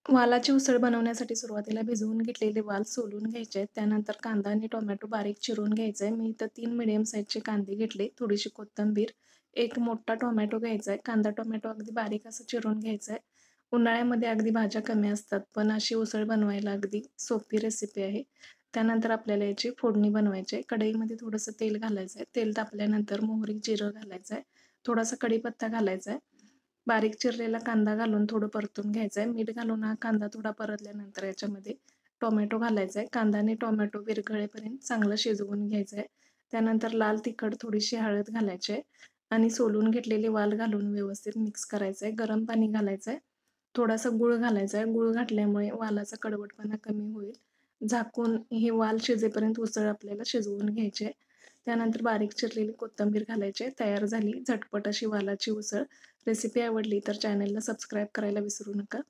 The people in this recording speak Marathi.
वालाची उसळ बनवण्यासाठी सुरुवातीला भिजवून घेतलेले वाल सोलून घ्यायचे आहेत. त्यानंतर कांदा आणि टोमॅटो बारीक चिरून घ्यायचा आहे. मी इथं 3 मीडियम साईजचे कांदे घेतले, थोडीशी कोथिंबीर, एक मोठा टोमॅटो घ्यायचा आहे. कांदा, टोमॅटो अगदी बारीक असं चिरून घ्यायचं आहे. उन्हाळ्यामध्ये अगदी भाज्या कमी असतात, पण अशी उसळ बनवायला अगदी सोपी रेसिपी आहे. त्यानंतर आपल्याला याची फोडणी बनवायची आहे. कढईमध्ये थोडंसं तेल घालायचं आहे. तेल तापल्यानंतर मोहरी, जिरं घालायचं आहे. थोडासा कढीपत्ता घालायचा आहे. बारीक चिरलेला कांदा घालून थोडं परतून घ्यायचं आहे. मीठ घालून हा कांदा थोडा परतल्यानंतर याच्यामध्ये टोमॅटो घालायचा आहे. कांदा आणि टोमॅटो विरघळेपर्यंत चांगलं शिजवून घ्यायचं आहे. त्यानंतर लाल तिखट, थोडीशी हळद घालायची आहे आणि सोलून घेतलेले वाल घालून व्यवस्थित मिक्स करायचं आहे. गरम पाणी घालायचं आहे. थोडासा गूळ घालायचा आहे. गूळ घातल्यामुळे वालाचा कडवटपणा कमी होईल. झाकून हे वाल शिजेपर्यंत उसळ आपल्याला शिजवून घ्यायची आहे. त्यानंतर बारीक चिरलेली कोथिंबीर घालायची आहे. तयार झाली झटपट अशी वालाची उसळ. रेसिपी आवडली तर चॅनलला सबस्क्राईब करायला विसरू नका.